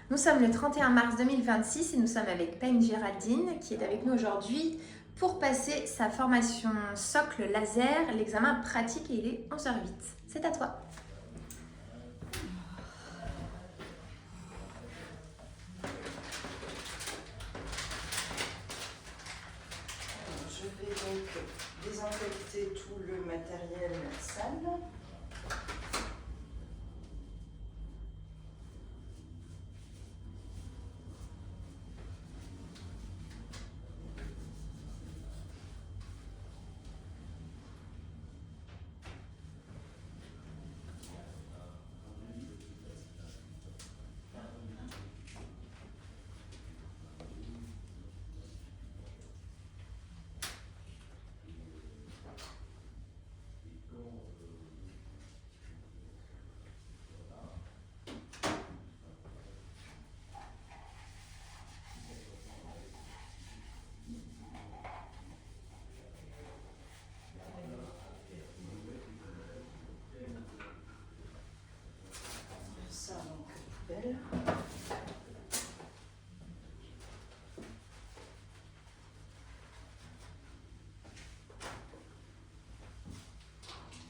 Nous sommes le 31 mars 2026 et nous sommes avec Payne Géraldine qui est avec nous aujourd'hui pour passer sa formation socle laser, l'examen pratique et il est 11h08. C'est à toi. Je vais donc désinfecter tout le matériel sale. Ça donc poubelle.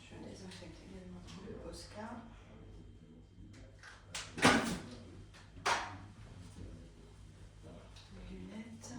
Je désinfecte également le Oscar. Les lunettes.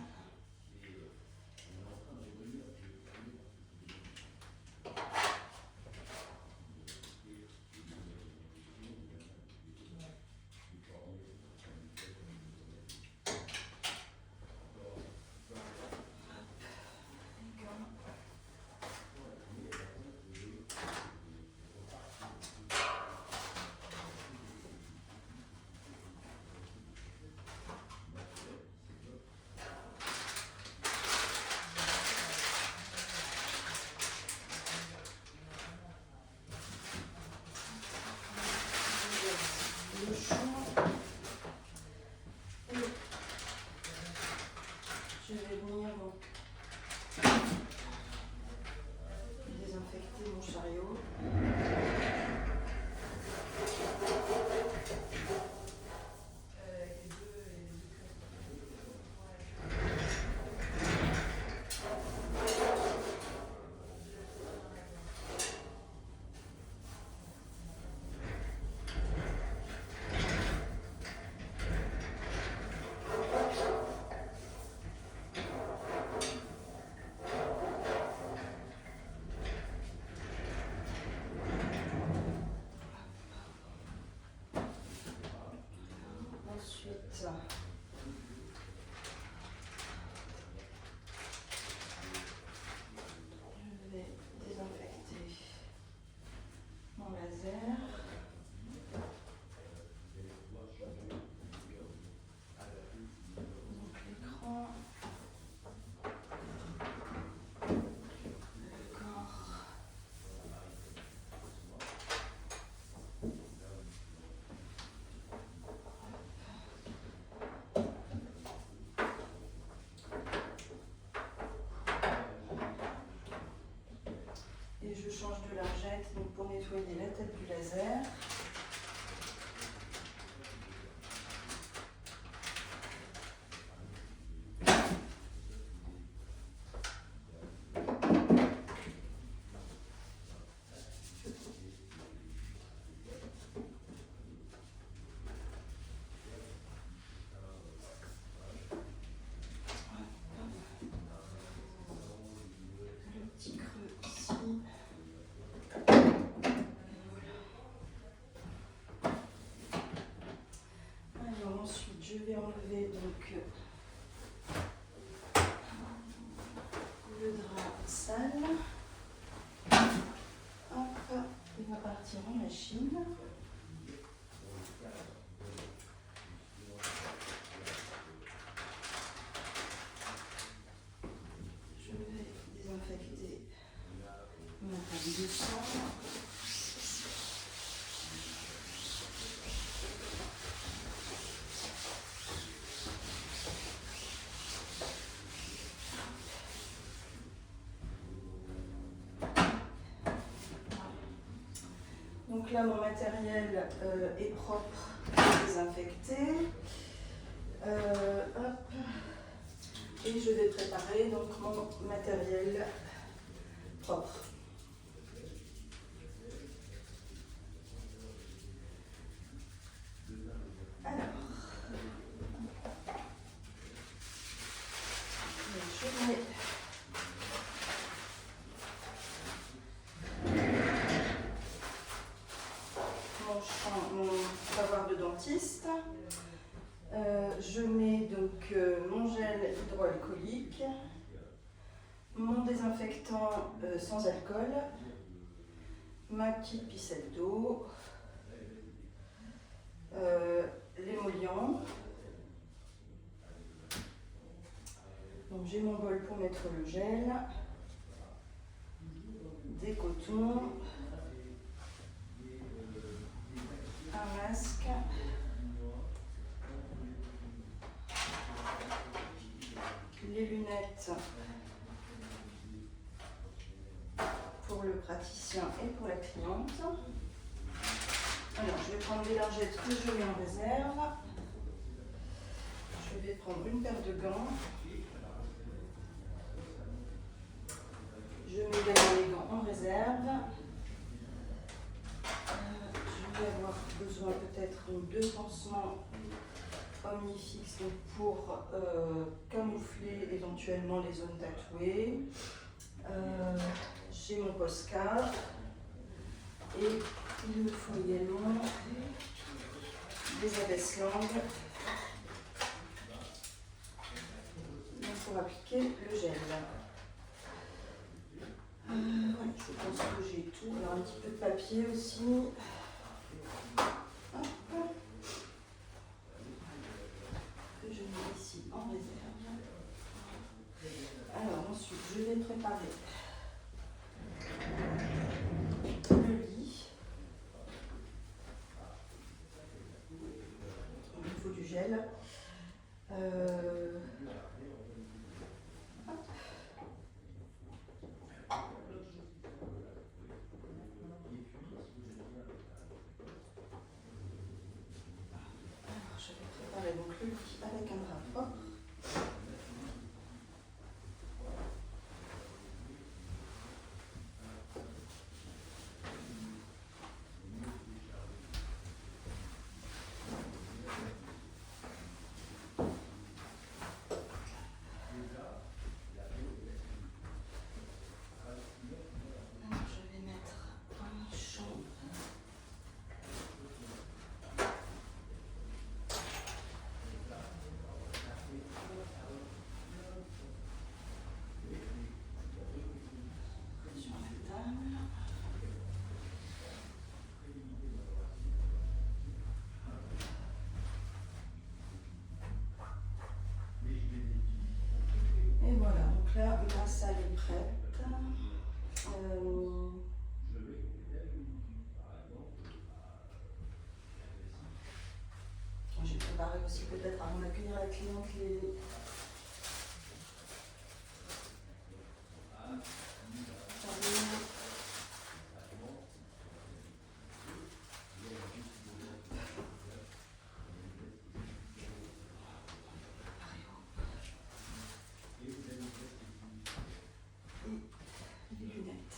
Le champ. Et je vais venir donc désinfecter mon chariot. Ensuite, je vais désinfecter mon laser. Donc l'écran, le corps. Et je change de lingette donc pour nettoyer la tête du laser. Le petit creux ici. Alors ensuite je vais enlever donc le drap sale. Hop, il va partir en machine. Je vais désinfecter ma table de sang. Donc là, mon matériel est propre et désinfecté. préparer donc mon matériel propre. Alors, je mets mon savoir de dentiste. Je mets donc mon gel hydroalcoolique, mon désinfectant sans alcool, ma petite piscette d'eau, l'émollient. Donc j'ai mon bol pour mettre le gel, des cotons, un masque, les lunettes pour le praticien et pour la cliente. Alors je vais prendre les lingettes que je mets en réserve. Je vais prendre une paire de gants. Je mets également les gants en réserve. Je vais avoir besoin peut-être de 2 pansements omnifixes pour camoufler éventuellement les zones tatouées. J'ai mon Posca et il me faut également des abaisse-langues pour appliquer le gel. Voilà, je pense que j'ai tout. Alors un petit peu de papier aussi. Hop. Que je mets ici en réserve. Alors ensuite, je vais préparer le lit. Il me faut du gel. Donc le lit avec un drap propre. Alors, je vais mettre un champ. Et voilà, donc là, ma salle est prête. J'ai préparé aussi peut-être avant d'accueillir la cliente les... les lunettes.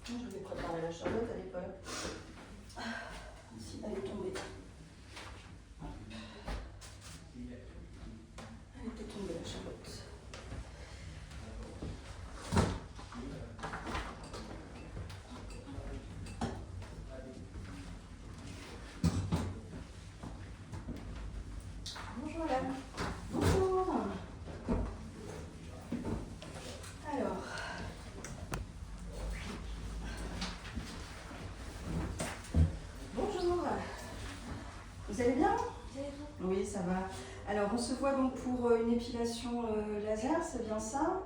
Je vais préparer la charlotte, elle est pas là. Si, elle est tombée. Elle était tombée la charlotte. Bonjour madame. Bonjour. Alors. Bonjour. Vous allez bien? Oui, ça va. Alors, on se voit donc pour une épilation laser, c'est bien ça?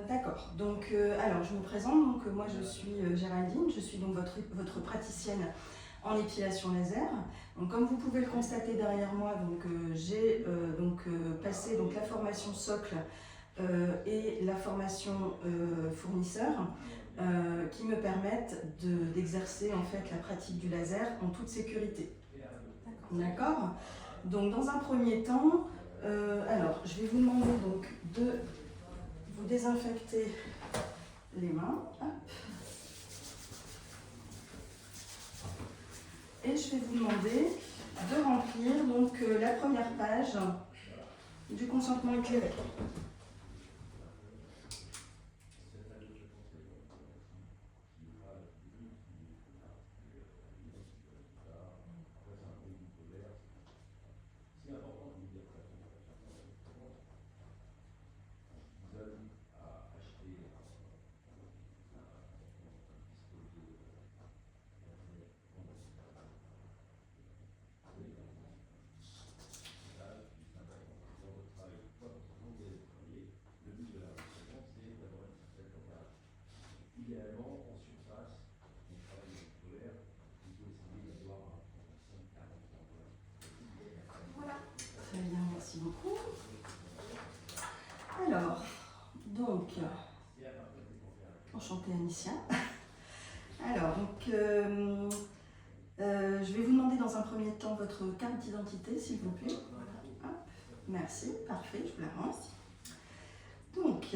D'accord. Donc, alors, je me présente. Donc, moi, je suis Géraldine. Je suis donc votre praticienne en épilation laser. Donc, comme vous pouvez le constater derrière moi, j'ai passé la formation socle et la formation fournisseur qui me permettent d'exercer en fait la pratique du laser en toute sécurité. D'accord. Donc dans un premier temps, alors je vais vous demander donc de vous désinfecter les mains. Hop. Et je vais vous demander de remplir donc la première page du consentement éclairé. Très bien, merci beaucoup. Alors, donc, enchantée Anicia. Alors, je vais vous demander dans un premier temps votre carte d'identité, s'il vous plaît. Hop, merci, parfait, je vous la rends. Donc,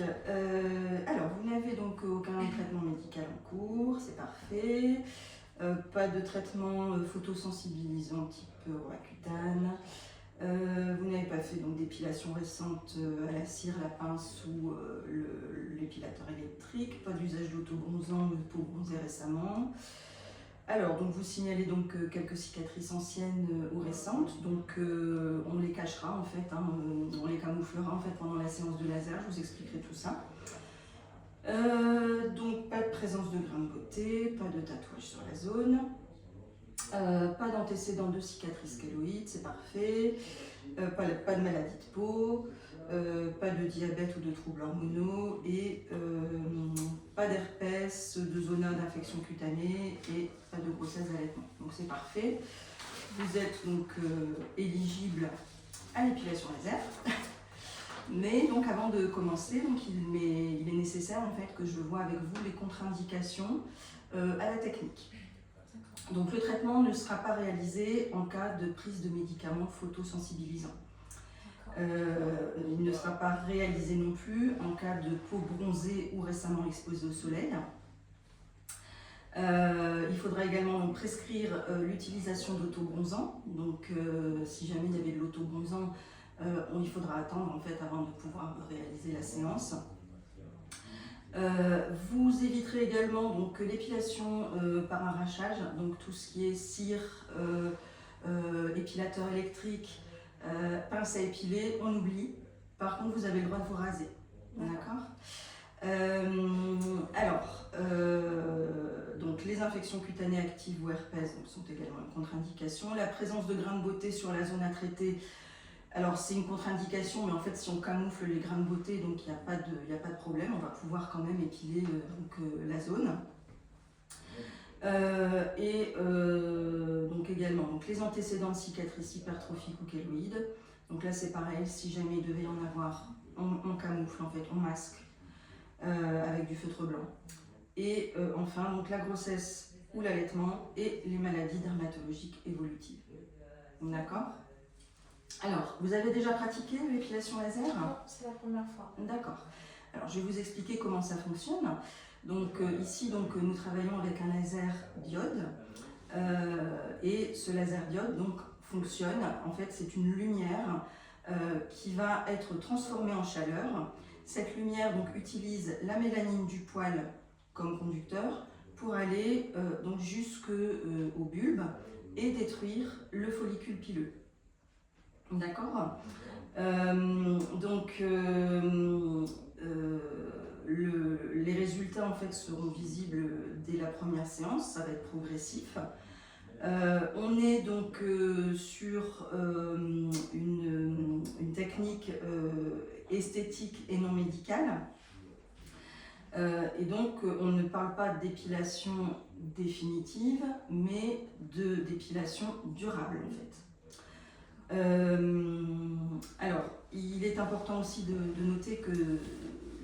alors, vous n'avez donc aucun traitement médical en cours, c'est parfait. Pas de traitement photosensibilisant type Roaccutane. Vous n'avez pas fait d'épilation récente à la cire, la pince ou l'épilateur électrique, pas d'usage d'autobronzant ou de peau bronzée récemment. Alors, donc vous signalez quelques cicatrices anciennes ou récentes, donc on les cachera en fait, on les camouflera en fait pendant la séance de laser, je vous expliquerai tout ça. Donc pas de présence de grains de beauté, pas de tatouage sur la zone. Pas d'antécédents de cicatrices kéloïdes, c'est parfait. Pas de maladie de peau, pas de diabète ou de troubles hormonaux et pas d'herpès, de zona d'infection cutanée et pas de grossesse d'allaitement. Donc c'est parfait. Vous êtes donc éligible à l'épilation laser. Mais donc avant de commencer, il est nécessaire en fait que je vois avec vous les contre-indications à la technique. Donc le traitement ne sera pas réalisé en cas de prise de médicaments photosensibilisants. Il ne sera pas réalisé non plus en cas de peau bronzée ou récemment exposée au soleil. Il faudra également prescrire l'utilisation d'autobronzants. Donc si jamais il y avait de l'autobronzant, il faudra attendre en fait avant de pouvoir réaliser la séance. Vous éviterez également l'épilation par arrachage, donc tout ce qui est cire, épilateur électrique, pince à épiler, on oublie. Par contre, vous avez le droit de vous raser. D'accord. Donc les infections cutanées actives ou herpès sont également une contre-indication. La présence de grains de beauté sur la zone à traiter. Alors c'est une contre-indication, mais en fait si on camoufle les grains de beauté, donc il n'y a pas de problème, on va pouvoir quand même épiler la zone. Donc également les antécédents de cicatrices hypertrophiques ou kéloïdes. Donc là c'est pareil, si jamais il devait y en avoir, on camoufle en fait, on masque avec du feutre blanc. Et enfin donc la grossesse ou l'allaitement et les maladies dermatologiques évolutives. D'accord ? Alors, vous avez déjà pratiqué l'épilation laser ? Non, c'est la première fois. D'accord. Alors, je vais vous expliquer comment ça fonctionne. Donc, ici, nous travaillons avec un laser diode. Et ce laser diode fonctionne. En fait, c'est une lumière qui va être transformée en chaleur. Cette lumière utilise la mélanine du poil comme conducteur pour aller jusqu'au bulbe et détruire le follicule pileux. D'accord. Les résultats en fait seront visibles dès la première séance, ça va être progressif. On est donc sur une technique esthétique et non médicale. Et donc on ne parle pas d'épilation définitive, mais d'épilation durable en fait. Alors, il est important aussi de noter que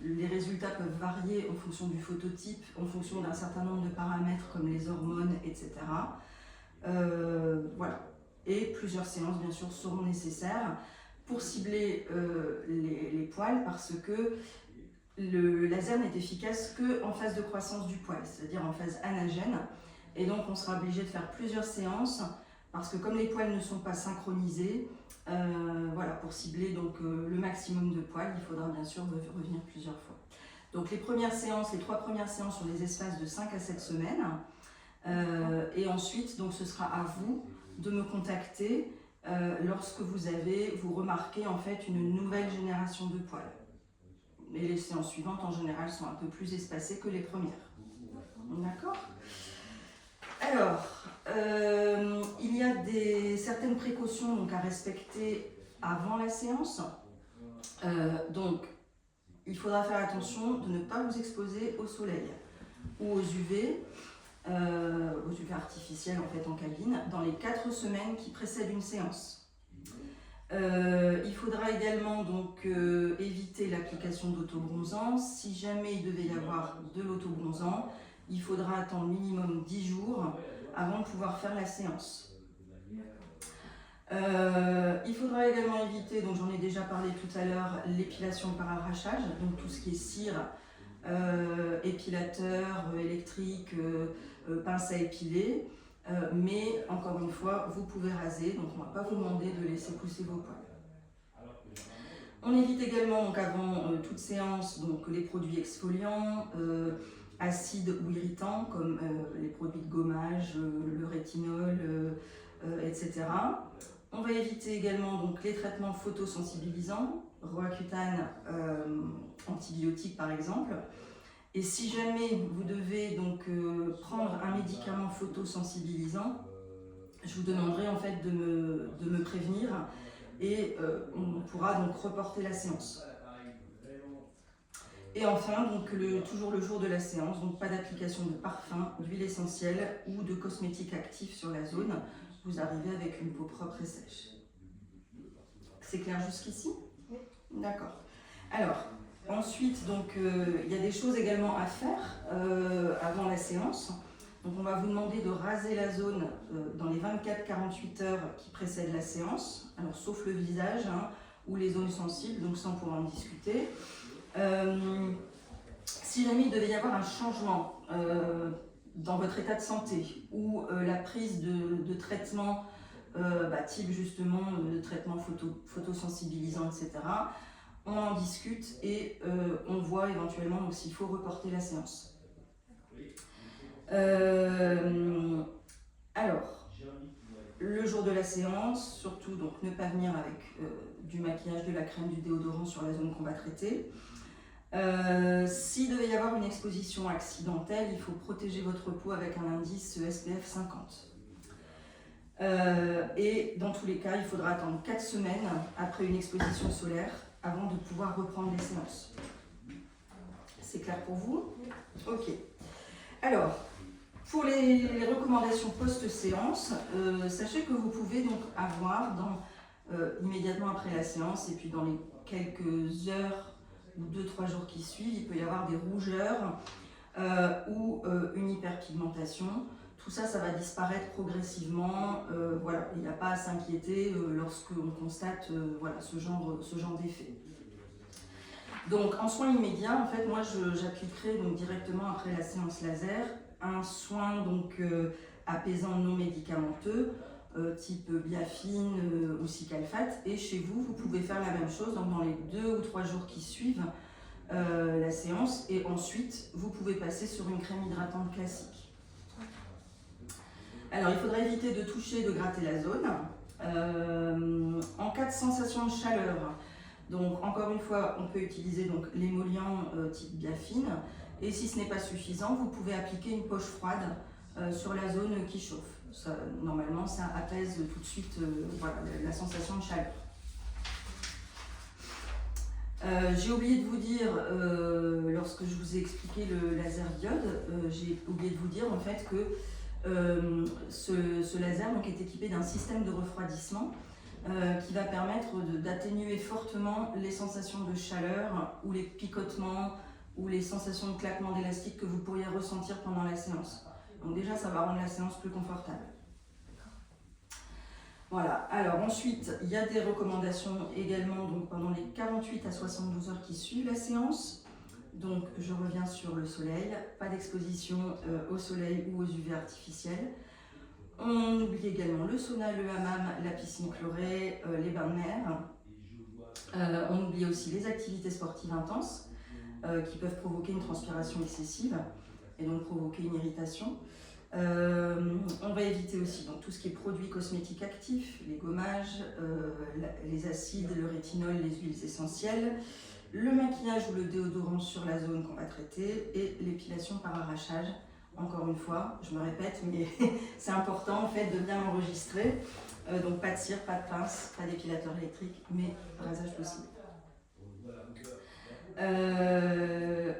les résultats peuvent varier en fonction du phototype, en fonction d'un certain nombre de paramètres comme les hormones, etc. Voilà. Et plusieurs séances, bien sûr, seront nécessaires pour cibler les poils parce que le laser n'est efficace qu'en phase de croissance du poil, c'est-à-dire en phase anagène. Et donc, on sera obligé de faire plusieurs séances parce que comme les poils ne sont pas synchronisés, voilà, pour cibler donc, le maximum de poils, il faudra bien sûr revenir plusieurs fois. Donc les premières séances, les 3 premières séances sont des espaces de 5 à 7 semaines. Et ensuite, donc, ce sera à vous de me contacter lorsque vous remarquez en fait une nouvelle génération de poils. Et les séances suivantes en général sont un peu plus espacées que les premières. D'accord ? Alors, il y a certaines précautions donc, à respecter avant la séance. Donc, il faudra faire attention de ne pas vous exposer au soleil ou aux UV artificiels en fait en cabine, dans les 4 semaines qui précèdent une séance. Il faudra également donc éviter l'application d'autobronzant. Si jamais il devait y avoir de l'autobronzant, il faudra attendre minimum 10 jours avant de pouvoir faire la séance. Il faudra également éviter, donc j'en ai déjà parlé tout à l'heure, l'épilation par arrachage, donc tout ce qui est cire, épilateur électrique, pince à épiler. Mais encore une fois, vous pouvez raser, donc on ne va pas vous demander de laisser pousser vos poils. On évite également donc avant toute séance donc, les produits exfoliants, acides ou irritants comme les produits de gommage, le rétinol, etc. On va éviter également donc, les traitements photosensibilisants, Roaccutane, antibiotiques par exemple. Et si jamais vous devez donc prendre un médicament photosensibilisant, je vous demanderai en fait de me prévenir et on pourra donc reporter la séance. Et enfin, donc, toujours le jour de la séance, donc pas d'application de parfum, d'huile essentielle ou de cosmétiques actifs sur la zone. Vous arrivez avec une peau propre et sèche. C'est clair jusqu'ici ? Oui. D'accord. Alors, ensuite, donc, il y a des choses également à faire avant la séance. Donc, on va vous demander de raser la zone dans les 24-48 heures qui précèdent la séance, alors sauf le visage ou les zones sensibles, donc ça on pourra en discuter. Si jamais il devait y avoir un changement dans votre état de santé ou la prise de traitement type justement de traitement photosensibilisant, etc., on en discute et on voit éventuellement s'il faut reporter la séance. Alors, le jour de la séance, surtout donc ne pas venir avec du maquillage, de la crème, du déodorant sur la zone qu'on va traiter. S'il devait y avoir une exposition accidentelle, il faut protéger votre peau avec un indice SPF 50. Et dans tous les cas, il faudra attendre 4 semaines après une exposition solaire avant de pouvoir reprendre les séances. C'est clair pour vous ? Ok. Alors, pour les recommandations post-séance, sachez que vous pouvez donc avoir immédiatement après la séance et puis dans les quelques heures ou 2-3 jours qui suivent, il peut y avoir des rougeurs ou une hyperpigmentation. Tout ça, ça va disparaître progressivement. Voilà, il n'y a pas à s'inquiéter lorsqu'on constate voilà, ce genre d'effet. Donc en soins immédiats, en fait, moi j'appliquerai donc directement après la séance laser un soin donc apaisant non médicamenteux type biafine ou cicalfate. Et chez vous, vous pouvez faire la même chose donc dans les 2 ou 3 jours qui suivent la séance. Et ensuite, vous pouvez passer sur une crème hydratante classique. Alors, il faudra éviter de toucher, de gratter la zone. En cas de sensation de chaleur, donc encore une fois, on peut utiliser donc l'émollient type biafine. Et si ce n'est pas suffisant, vous pouvez appliquer une poche froide sur la zone qui chauffe. Ça, normalement, ça apaise tout de suite voilà, la sensation de chaleur. J'ai oublié de vous dire, lorsque je vous ai expliqué le laser diode, j'ai oublié de vous dire en fait que ce laser donc, est équipé d'un système de refroidissement qui va permettre d'atténuer fortement les sensations de chaleur ou les picotements ou les sensations de claquement d'élastique que vous pourriez ressentir pendant la séance. Donc déjà, ça va rendre la séance plus confortable. Voilà, alors ensuite, il y a des recommandations également donc, pendant les 48 à 72 heures qui suivent la séance. Donc je reviens sur le soleil, pas d'exposition au soleil ou aux UV artificiels. On oublie également le sauna, le hammam, la piscine chlorée, les bains de mer. On oublie aussi les activités sportives intenses qui peuvent provoquer une transpiration excessive et donc provoquer une irritation. On va éviter aussi donc, tout ce qui est produits cosmétiques actifs, les gommages, les acides, le rétinol, les huiles essentielles, le maquillage ou le déodorant sur la zone qu'on va traiter et l'épilation par arrachage. Encore une fois, je me répète, mais c'est important en fait de bien enregistrer. Donc pas de cire, pas de pince, pas d'épilateur électrique, mais rasage possible.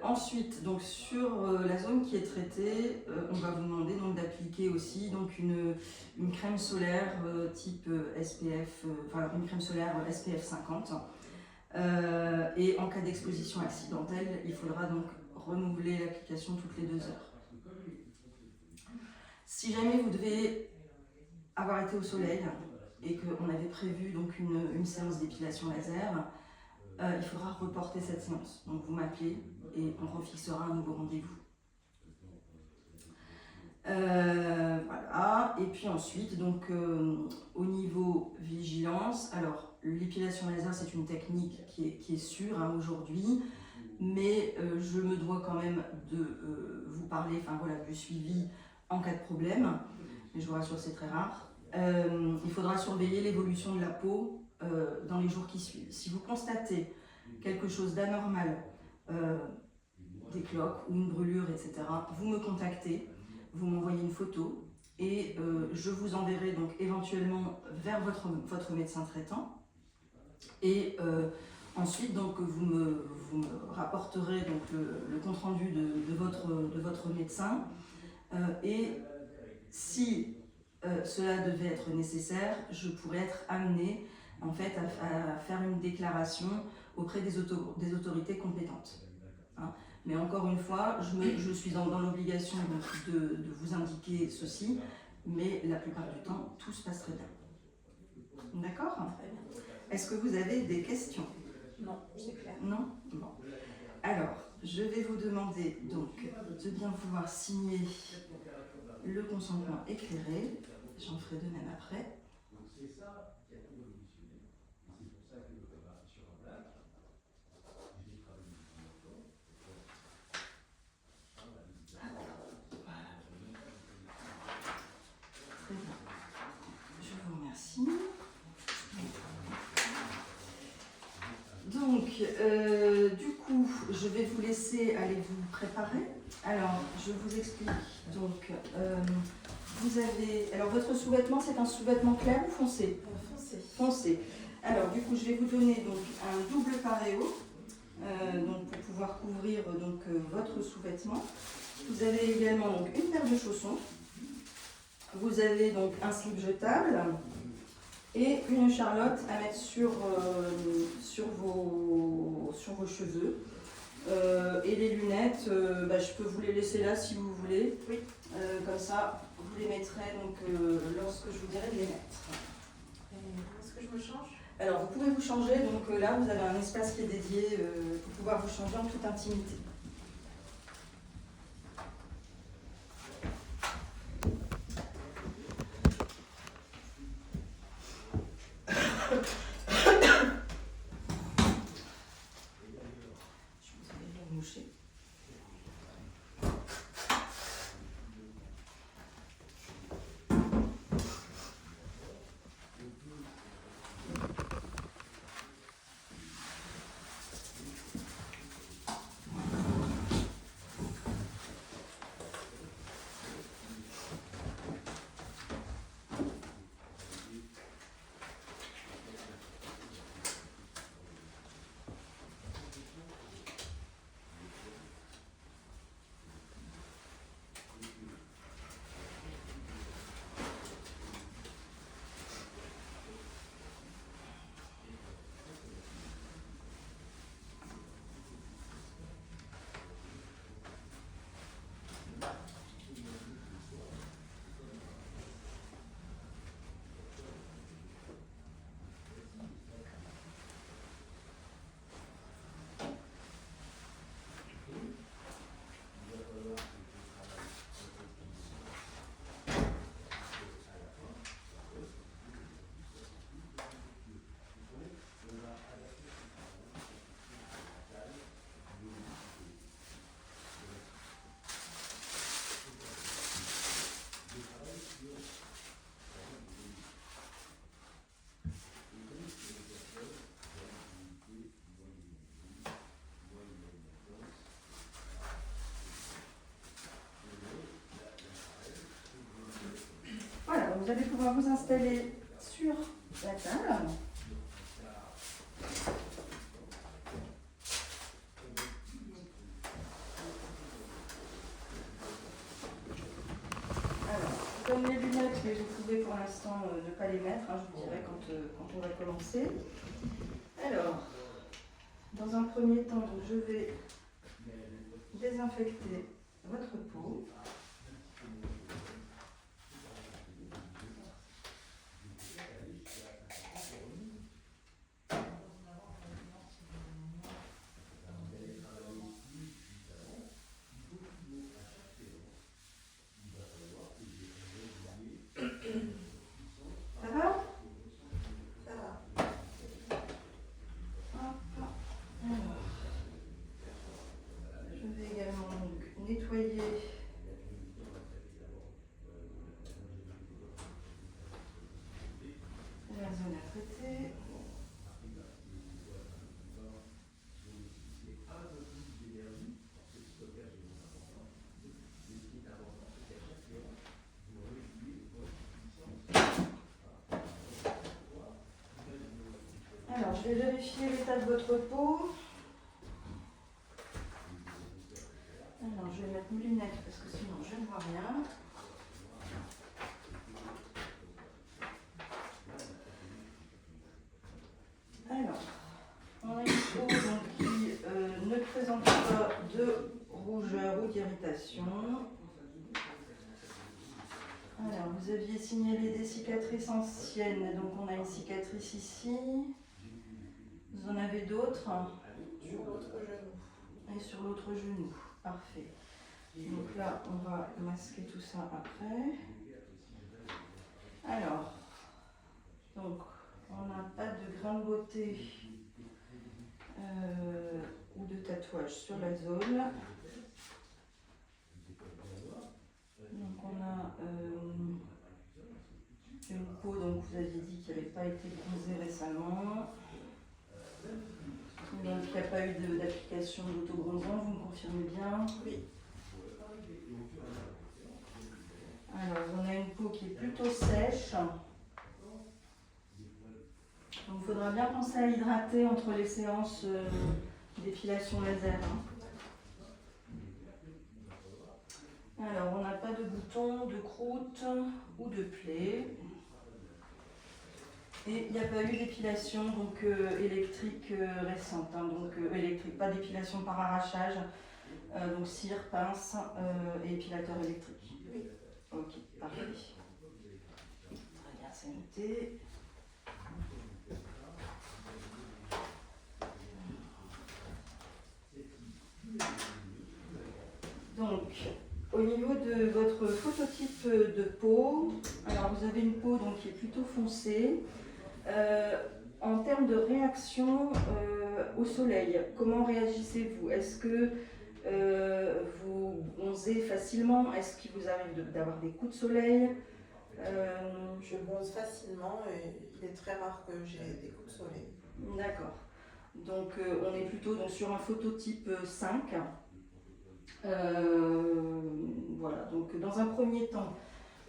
Ensuite, donc sur la zone qui est traitée, on va vous demander donc d'appliquer aussi donc une crème solaire type SPF, enfin une crème solaire SPF 50. Et en cas d'exposition accidentelle, il faudra donc renouveler l'application toutes les 2 heures. Si jamais vous devez avoir été au soleil et qu'on avait prévu donc une séance d'épilation laser, il faudra reporter cette séance. Donc vous m'appelez et on refixera un nouveau rendez-vous. Voilà. Et puis ensuite, donc, au niveau vigilance, alors l'épilation laser c'est une technique qui est sûre hein, aujourd'hui, mais je me dois quand même de vous parler enfin, voilà, du suivi en cas de problème, mais je vous rassure c'est très rare. Il faudra surveiller l'évolution de la peau dans les jours qui suivent. Si vous constatez quelque chose d'anormal, des cloques ou une brûlure, etc., vous me contactez, vous m'envoyez une photo et je vous enverrai donc éventuellement vers votre médecin traitant. Et ensuite, donc, vous me rapporterez donc, le compte-rendu de votre médecin. Et si cela devait être nécessaire, je pourrais être amenée en fait, à faire une déclaration auprès des autorités compétentes. Hein. Mais encore une fois, je suis dans l'obligation de vous indiquer ceci, mais la plupart du temps, tout se passe très bien. D'accord ? Est-ce que vous avez des questions ? Non, c'est clair. Non ? Bon. Alors, je vais vous demander donc de bien pouvoir signer le consentement éclairé. J'en ferai de même après. Donc, du coup, je vais vous laisser aller vous préparer. Alors, je vous explique. Donc, vous avez... Alors, votre sous-vêtement, c'est un sous-vêtement clair ou foncé ? Foncé. Foncé. Alors, du coup, je vais vous donner donc, un double paréo donc, pour pouvoir couvrir donc, votre sous-vêtement. Vous avez également donc, une paire de chaussons. Vous avez donc un slip jetable. Et une charlotte à mettre sur vos cheveux. Et les lunettes, je peux vous les laisser là si vous voulez. Oui. Comme ça, vous les mettrez donc, lorsque je vous dirai de les mettre. Est-ce que je me change ? Alors, vous pouvez vous changer. Donc là, vous avez un espace qui est dédié pour pouvoir vous changer en toute intimité. vous allez pouvoir vous installer sur la table. Comme les lunettes, mais vous pouvez pour l'instant ne pas les mettre, hein, je vous dirai quand on va commencer. Alors, dans un premier temps, donc, je vais désinfecter votre peau. Ça va? Ça va. Hop. Alors, je vais également donc nettoyer la zone à traiter. Alors, je vais vérifier l'état de votre peau. Alors, je vais mettre mes lunettes parce que sinon je ne vois rien. Alors, on a une peau donc, qui ne présente pas de rougeur ou d'irritation. Alors, vous aviez signalé des cicatrices anciennes, donc on a une cicatrice ici. Vous en avez d'autres? Sur l'autre genou. Et sur l'autre genou. Parfait. Donc là, on va masquer tout ça après. Alors, donc, on n'a pas de grain de beauté ou de tatouage sur la zone. Donc, on a une peau, donc vous aviez dit qu'il n'avait pas été bronzée récemment. Donc, il n'y a pas eu d'application d'autobronzant, vous me confirmez bien? Oui. Alors, on a une peau qui est plutôt sèche. Donc, il faudra bien penser à hydrater entre les séances d'épilation laser. Alors, on n'a pas de boutons, de croûte ou de plaies. Et il n'y a pas eu d'épilation donc électrique récente, hein, donc électrique, pas d'épilation par arrachage, donc cire, pince et épilateur électrique. Oui. Ok, parfait. Très bien, c'est noté. Donc, au niveau de votre phototype de peau, alors vous avez une peau donc, qui est plutôt foncée. En termes de réaction au soleil, comment réagissez-vous? Est-ce que vous bronzez facilement? Est-ce qu'il vous arrive d'avoir des coups de soleil? Je bronze facilement et il est très rare que j'ai des coups de soleil. D'accord. Donc on est plutôt donc, sur un phototype 5. Voilà, donc dans un premier temps,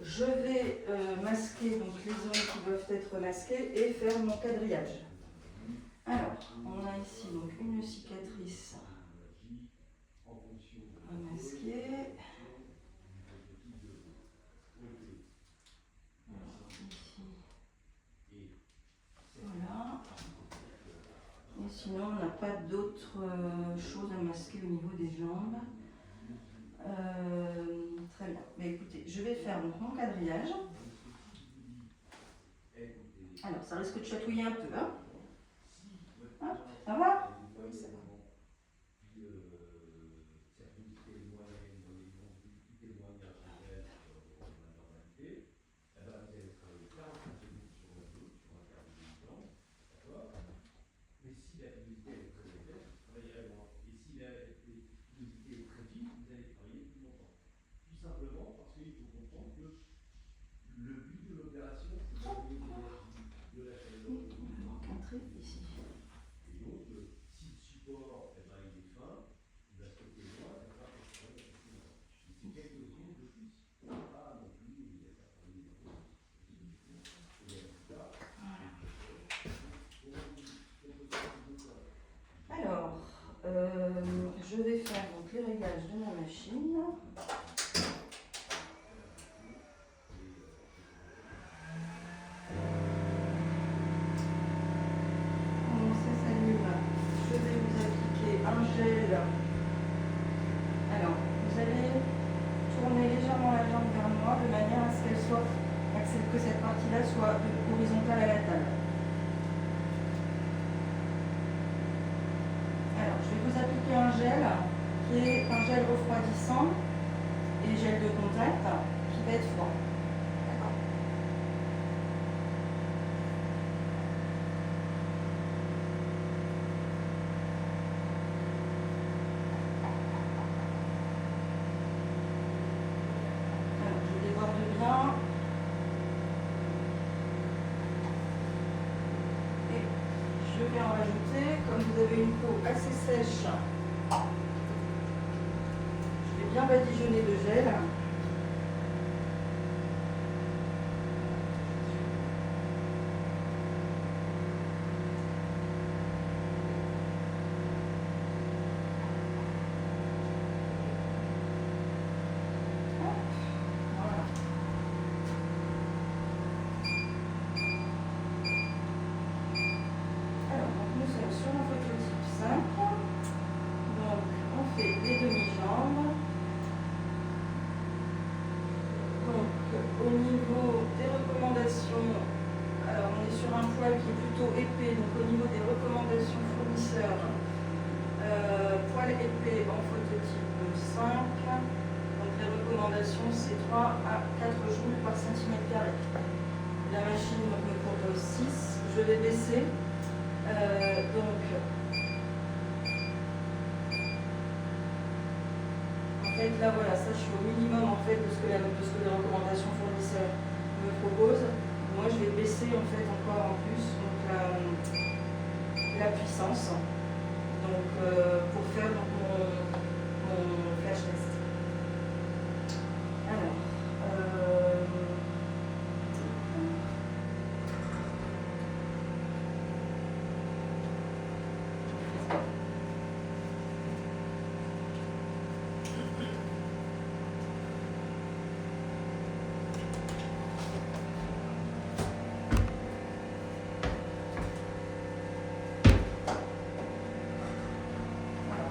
je vais masquer donc, les zones qui doivent être masquées et faire mon quadrillage. Alors, on a ici donc, une cicatrice à masquer. Alors, ici. Voilà. Et sinon, on n'a pas d'autres choses à masquer au niveau des jambes. Très bien. Mais écoutez, je vais faire donc, mon quadrillage. Alors, ça risque de chatouiller un peu. Hein. Hop, ça va? Oui, c'est bon. Il me manque un trait ici. machine. Comment ça s'allume? Je vais vous appliquer un gel. Alors, vous allez tourner légèrement la jambe vers moi de manière à ce que cette partie-là soit horizontale à la table. Alors, je vais vous appliquer un gel qui est un gel refroidissant et gel de contact qui va être froid. D'accord. Alors, je déborde bien. Et je vais en rajouter. Comme vous avez une peau assez sèche, je vais bien badigeonner de gel. Voilà. Alors, donc nous sommes sur un phototype 5. Donc, on fait les demi-jambes. Donc, au niveau des recommandations, alors on est sur un poil qui est plutôt épais. Donc, au niveau des recommandations fournisseurs, poil épais en phototype 5. Donc, les recommandations, c'est 3 à 4 joules par centimètre carré. La machine me propose 6. Je vais baisser. Donc, en fait, là, voilà, ça, je suis au minimum en fait de ce que les recommandations fournisseurs me proposent. Moi, je vais baisser en fait encore en plus donc, la puissance. Donc, pour faire donc, mon flash test. Alors,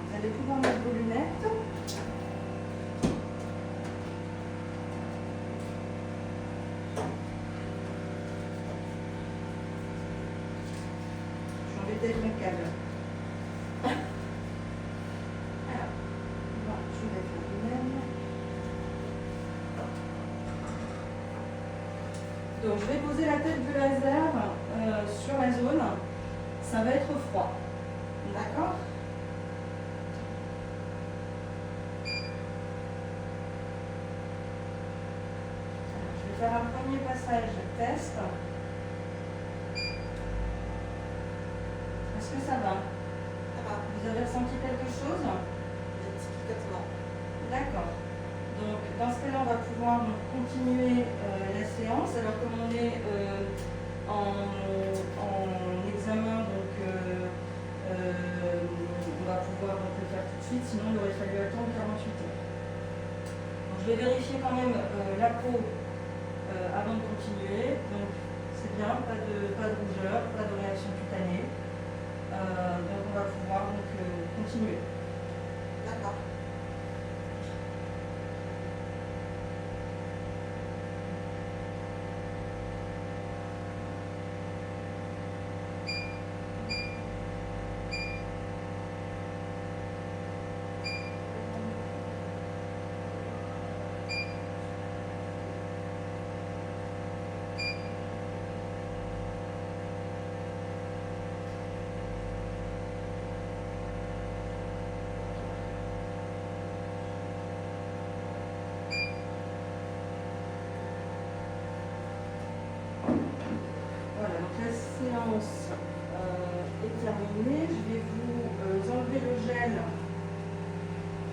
vous allez pouvoir mettre vos lunettes. Je vais embêter avec mon câble. Alors, bon, je vais faire lui-même. Donc, je vais poser la tête du laser sur la zone. Ça va être froid. D'accord? Je vais faire un premier passage test. Est-ce que ça va? Ça va. Vous avez ressenti quelque chose? Discrètement. D'accord. Donc, dans ce cas-là, on va pouvoir donc, continuer la séance. Alors, comme on est en examen, donc, on va pouvoir donc, le faire tout de suite, sinon il aurait fallu attendre 48 heures. Donc, je vais vérifier quand même la peau avant de continuer. Donc, c'est bien, pas de rougeur, pas de réaction cutanée. Donc, on va pouvoir donc, continuer. D'accord. Voilà, donc la séance est terminée. Je vais vous enlever le gel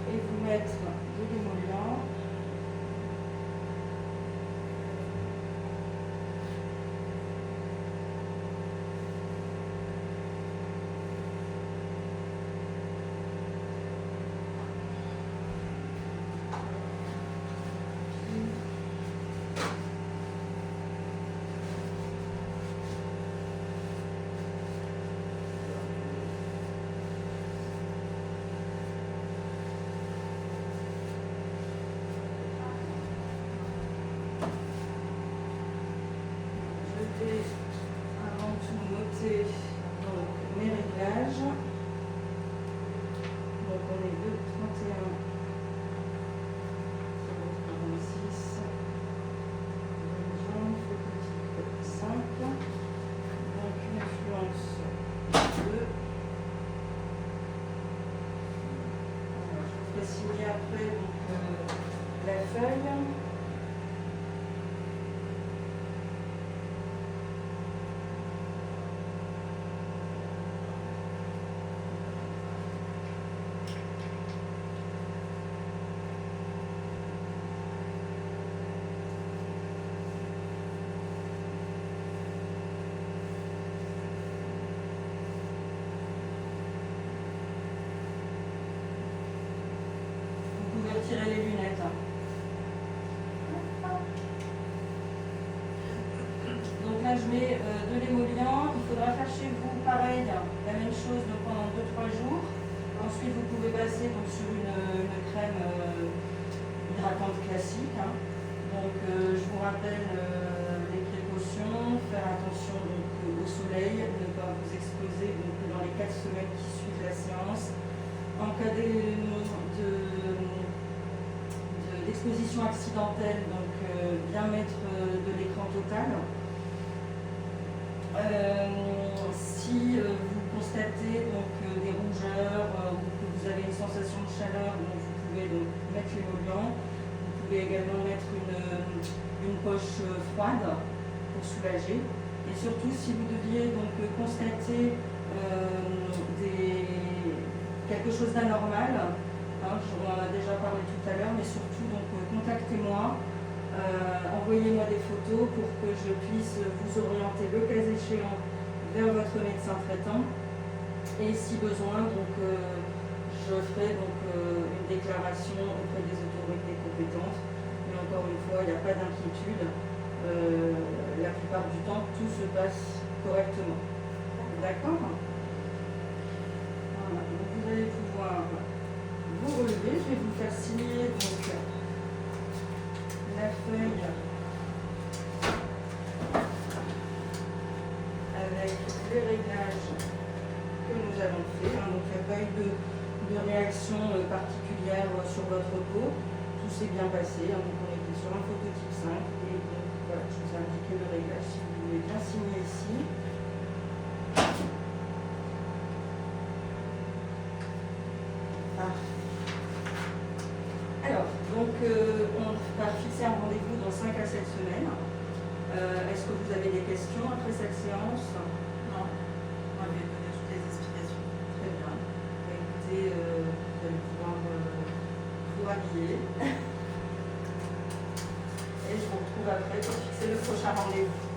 et vous mettre de l'émollient. poser donc, mes réglages. Donc on est de 31, 0,46, dirigeant, phototype 5, donc une influence 2. Voilà, je vous ferai signer après donc, la feuille. Vous pouvez retirer les lunettes. Donc là, je mets de l'émollient. Il faudra faire chez vous pareil, la même chose donc, pendant 2-3 jours. Ensuite, vous pouvez passer donc, sur une crème hydratante classique. Hein. Donc, je vous rappelle les précautions, faire attention donc, au soleil, ne pas vous exposer donc, dans les 4 semaines qui suivent la séance. En cas d'exposition accidentelle, donc bien mettre de l'écran total. Si vous constatez donc, des rougeurs ou que vous avez une sensation de chaleur, donc, vous pouvez donc, mettre l'émollient. Vous pouvez également mettre une poche froide pour soulager. Et surtout, si vous deviez donc, constater quelque chose d'anormal, hein, on en a déjà parlé tout à l'heure, mais surtout donc, contactez-moi. Envoyez-moi des photos pour que je puisse vous orienter le cas échéant vers votre médecin traitant et si besoin donc, je ferai donc, une déclaration auprès des autorités compétentes, mais encore une fois il n'y a pas d'inquiétude, la plupart du temps tout se passe correctement. D'accord? Voilà, donc vous allez pouvoir vous relever, je vais vous faire signer donc, la feuille avec les réglages que nous avons fait. Hein, donc il n'y a pas eu de réaction particulière sur votre peau. Tout s'est bien passé. Hein, donc on était sur un phototype 5 et donc voilà, je vous ai indiqué le réglage si vous voulez bien signer ici. Parfait. Alors, donc on va fixer un rendez-vous dans 5 à 7 semaines. Est-ce que vous avez des questions après cette séance? Non, on va lui donner toutes les explications. Très bien. Écoutez, vous allez pouvoir vous habiller. Et je vous retrouve après pour fixer le prochain rendez-vous.